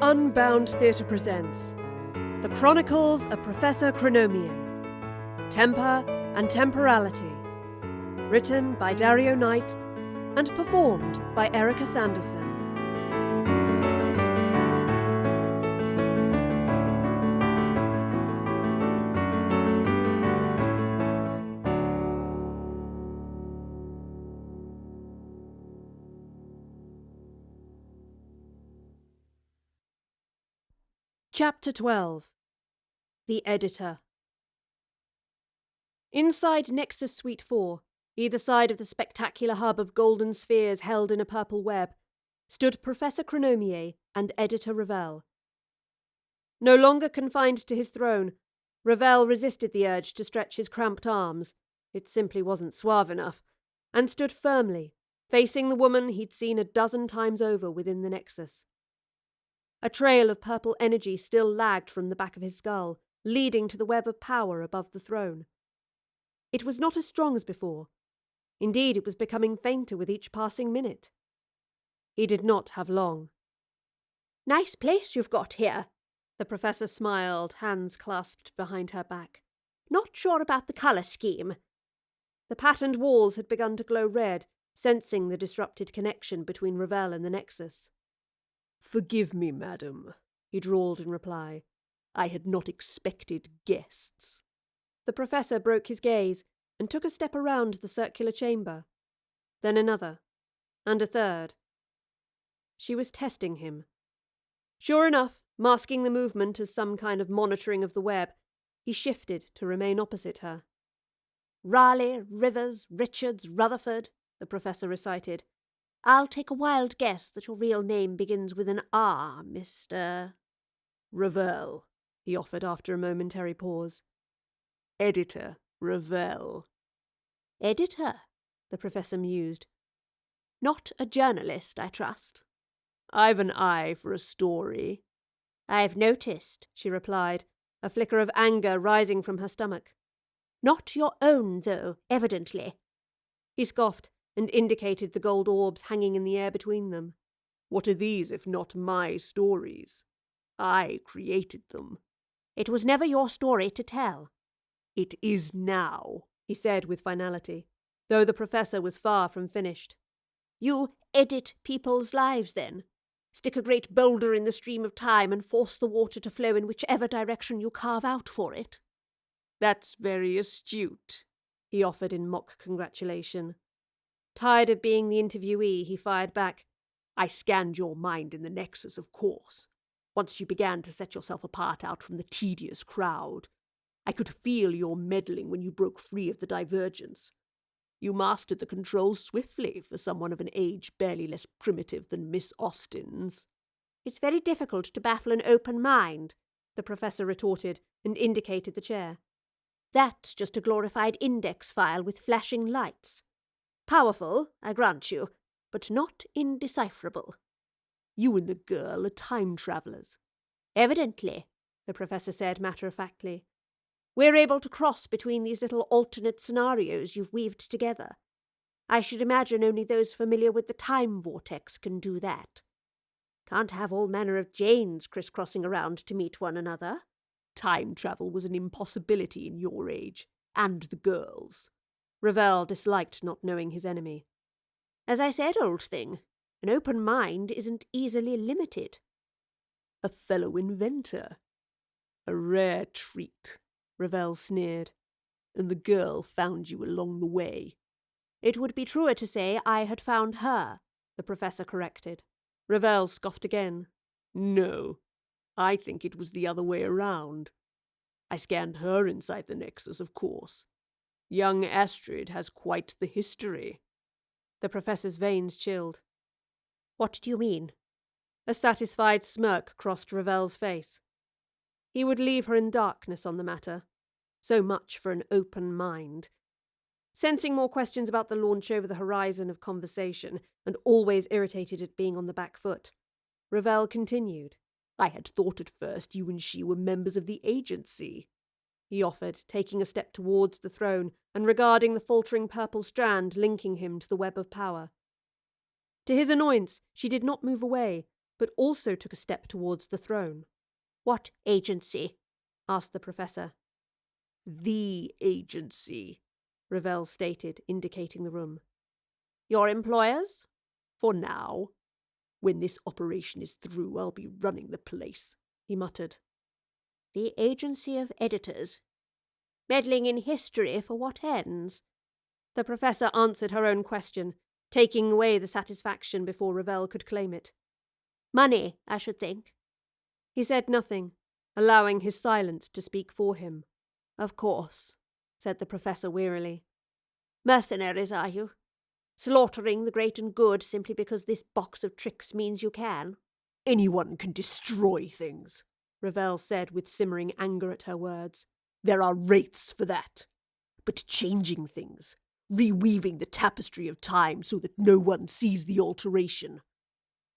Unbound Theatre presents The Chronicles of Professor Chronomier, Temper and Temporality, written by Dario Knight and performed by Erika Sanderson. Chapter 12. The Editor. Inside Nexus Suite 4, either side of the spectacular hub of golden spheres held in a purple web, stood Professor Chronomier and Editor Reville. No longer confined to his throne, Reville resisted the urge to stretch his cramped arms, it simply wasn't suave enough, and stood firmly, facing the woman he'd seen a dozen times over within the Nexus. A trail of purple energy still lagged from the back of his skull, leading to the web of power above the throne. It was not as strong as before. Indeed, it was becoming fainter with each passing minute. He did not have long. "Nice place you've got here," the professor smiled, hands clasped behind her back. "Not sure about the colour scheme." The patterned walls had begun to glow red, sensing the disrupted connection between Reville and the Nexus. "Forgive me, madam," he drawled in reply. "I had not expected guests." The professor broke his gaze and took a step around the circular chamber. Then another, and a third. She was testing him. Sure enough, masking the movement as some kind of monitoring of the web, he shifted to remain opposite her. "Raleigh, Rivers, Richards, Rutherford," the professor recited. "I'll take a wild guess that your real name begins with an R, Mr. "Reville," he offered after a momentary pause. "Editor Reville." "Editor," the professor mused. "Not a journalist, I trust." "I've an eye for a story." "I've noticed," she replied, a flicker of anger rising from her stomach. "Not your own, though, evidently." He scoffed and indicated the gold orbs hanging in the air between them. "What are these if not my stories? I created them." "It was never your story to tell." "It is now," he said with finality, though the professor was far from finished. "You edit people's lives, then? Stick a great boulder in the stream of time and force the water to flow in whichever direction you carve out for it?" "That's very astute," he offered in mock congratulation. Tired of being the interviewee, he fired back. "I scanned your mind in the Nexus, of course. Once you began to set yourself apart out from the tedious crowd. I could feel your meddling when you broke free of the divergence. You mastered the controls swiftly for someone of an age barely less primitive than Miss Austen's." "It's very difficult to baffle an open mind," the professor retorted and indicated the chair. "That's just a glorified index file with flashing lights. Powerful, I grant you, but not indecipherable." "You and the girl are time travellers." "Evidently," the professor said matter-of-factly. "We're able to cross between these little alternate scenarios you've weaved together. I should imagine only those familiar with the time vortex can do that. Can't have all manner of Janes crisscrossing around to meet one another." "Time travel was an impossibility in your age, and the girls." Reville disliked not knowing his enemy. "As I said, old thing, an open mind isn't easily limited." "A fellow inventor. A rare treat," Reville sneered. "And the girl found you along the way." "It would be truer to say I had found her," the professor corrected. Reville scoffed again. "No, I think it was the other way around. I scanned her inside the Nexus, of course. Young Astrid has quite the history." The professor's veins chilled. "What do you mean?" A satisfied smirk crossed Reville's face. He would leave her in darkness on the matter. So much for an open mind. Sensing more questions about the launch over the horizon of conversation, and always irritated at being on the back foot, Reville continued. "I had thought at first you and she were members of the agency," he offered, taking a step towards the throne and regarding the faltering purple strand linking him to the web of power. To his annoyance, she did not move away, but also took a step towards the throne. What agency? Asked the professor. The agency, Reville stated, indicating the room. Your employers? For now. When this operation is through, I'll be running the place, he muttered. The agency of editors. Meddling in history for what ends? The professor answered her own question, taking away the satisfaction before Reville could claim it. Money, I should think. He said nothing, allowing his silence to speak for him. Of course, said the professor wearily. Mercenaries, are you? Slaughtering the great and good simply because this box of tricks means you can? Anyone can destroy things, Reville said with simmering anger at her words. There are wraiths for that. But changing things, reweaving the tapestry of time so that no one sees the alteration.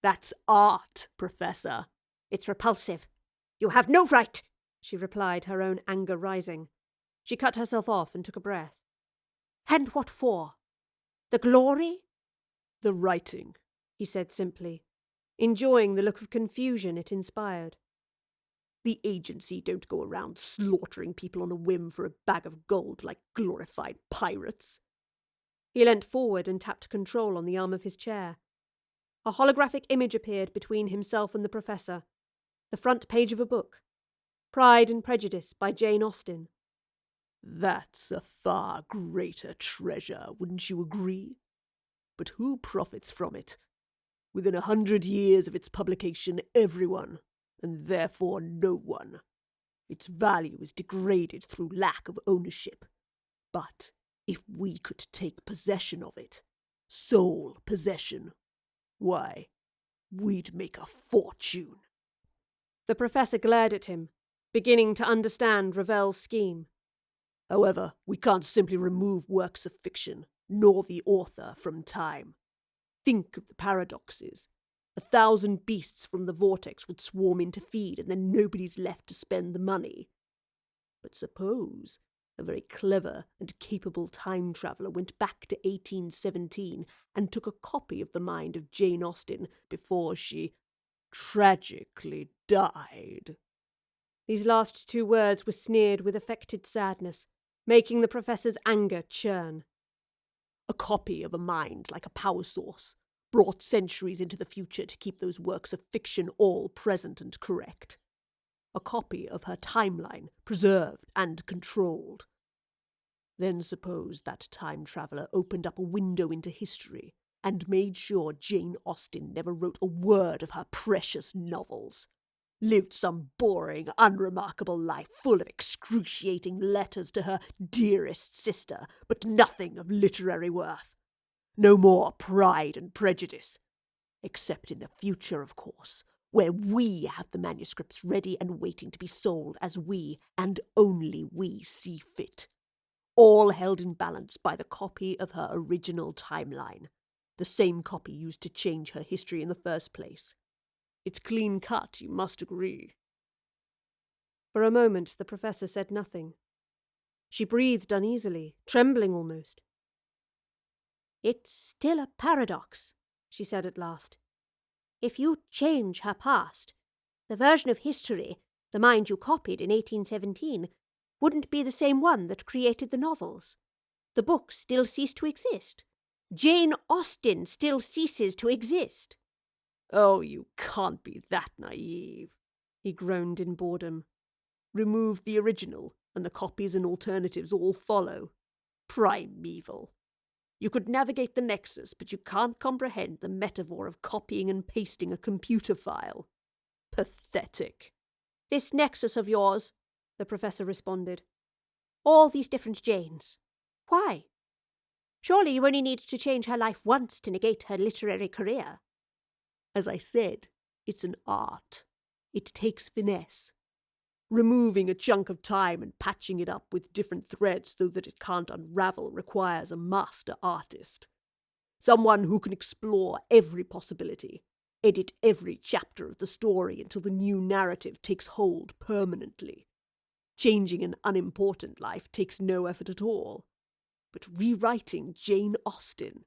That's art, Professor. It's repulsive. You have no right, she replied, her own anger rising. She cut herself off and took a breath. And what for? The glory? The writing, he said simply, enjoying the look of confusion it inspired. The agency don't go around slaughtering people on a whim for a bag of gold like glorified pirates. He leant forward and tapped control on the arm of his chair. A holographic image appeared between himself and the professor, the front page of a book, Pride and Prejudice by Jane Austen. That's a far greater treasure, wouldn't you agree? But who profits from it? Within 100 years of its publication, everyone, and therefore no one. Its value is degraded through lack of ownership. But if we could take possession of it, sole possession, why, we'd make a fortune. The professor glared at him, beginning to understand Reville's scheme. However, we can't simply remove works of fiction, nor the author, from time. Think of the paradoxes. 1,000 beasts from the vortex would swarm in to feed, and then nobody's left to spend the money. But suppose a very clever and capable time traveller went back to 1817 and took a copy of the mind of Jane Austen before she tragically died. These last two words were sneered with affected sadness, making the professor's anger churn. A copy of a mind like a power source, brought centuries into the future to keep those works of fiction all present and correct. A copy of her timeline, preserved and controlled. Then suppose that time traveller opened up a window into history and made sure Jane Austen never wrote a word of her precious novels. Lived some boring, unremarkable life full of excruciating letters to her dearest sister, but nothing of literary worth. No more Pride and Prejudice. Except in the future, of course, where we have the manuscripts ready and waiting to be sold as we, and only we, see fit. All held in balance by the copy of her original timeline, the same copy used to change her history in the first place. It's clean cut, you must agree. For a moment the professor said nothing. She breathed uneasily, trembling almost. It's still a paradox, she said at last. If you change her past, the version of history, the mind you copied in 1817, wouldn't be the same one that created the novels. The books still cease to exist. Jane Austen still ceases to exist. Oh, you can't be that naive, he groaned in boredom. Remove the original, and the copies and alternatives all follow. Primeval. You could navigate the nexus, but you can't comprehend the metaphor of copying and pasting a computer file. Pathetic. This nexus of yours, the professor responded. All these different Janes. Why? Surely you only need to change her life once to negate her literary career. As I said, it's an art. It takes finesse. Removing a chunk of time and patching it up with different threads so that it can't unravel requires a master artist. Someone who can explore every possibility, edit every chapter of the story until the new narrative takes hold permanently. Changing an unimportant life takes no effort at all. But rewriting Jane Austen,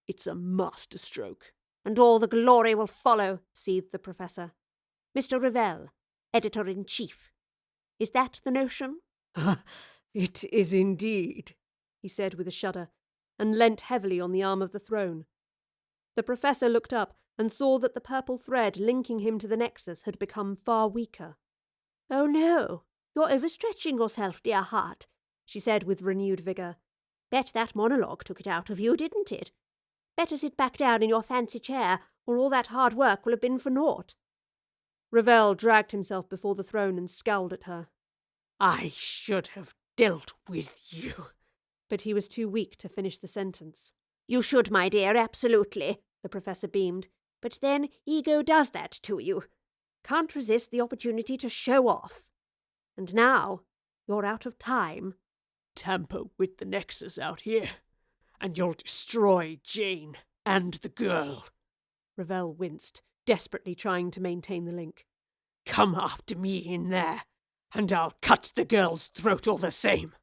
it's a masterstroke. And all the glory will follow, seethed the Professor. Mr. Reville, Editor-in-Chief. Is that the notion? It is indeed, he said with a shudder, and leant heavily on the arm of the throne. The Professor looked up and saw that the purple thread linking him to the nexus had become far weaker. Oh no, you're overstretching yourself, dear heart, she said with renewed vigour. Bet that monologue took it out of you, didn't it? Better sit back down in your fancy chair, or all that hard work will have been for naught. Reville dragged himself before the throne and scowled at her. I should have dealt with you. But he was too weak to finish the sentence. You should, my dear, absolutely, the Professor beamed. But then ego does that to you. Can't resist the opportunity to show off. And now you're out of time. Tamper with the nexus out here, and you'll destroy Jane and the girl. Reville winced, desperately trying to maintain the link. Come after me in there, and I'll cut the girl's throat all the same.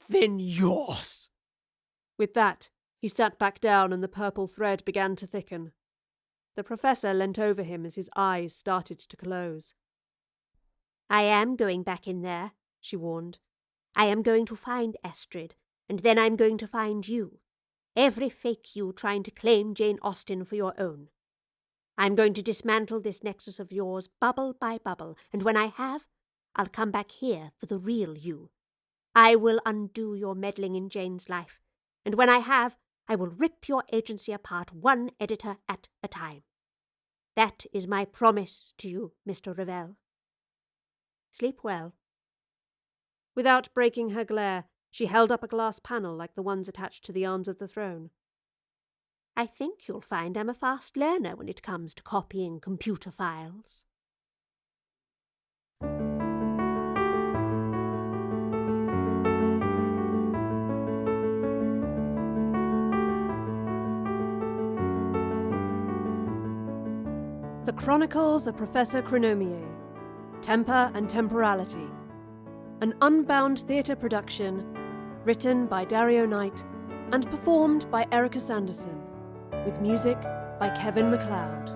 Then yours. With that, he sat back down and the purple thread began to thicken. The Professor leant over him as his eyes started to close. I am going back in there, she warned. I am going to find Astrid, and then I'm going to find you. Every fake you trying to claim Jane Austen for your own. I'm going to dismantle this nexus of yours bubble by bubble, and when I have, I'll come back here for the real you. I will undo your meddling in Jane's life, and when I have, I will rip your agency apart one editor at a time. That is my promise to you, Mr. Reville. Sleep well. Without breaking her glare, she held up a glass panel like the ones attached to the arms of the throne. I think you'll find I'm a fast learner when it comes to copying computer files. The Chronicles of Professor Chronomier, Temper and Temporality. An Unbound theatre production, written by Dario and performed by Erika Sanderson, with music by Kevin MacLeod.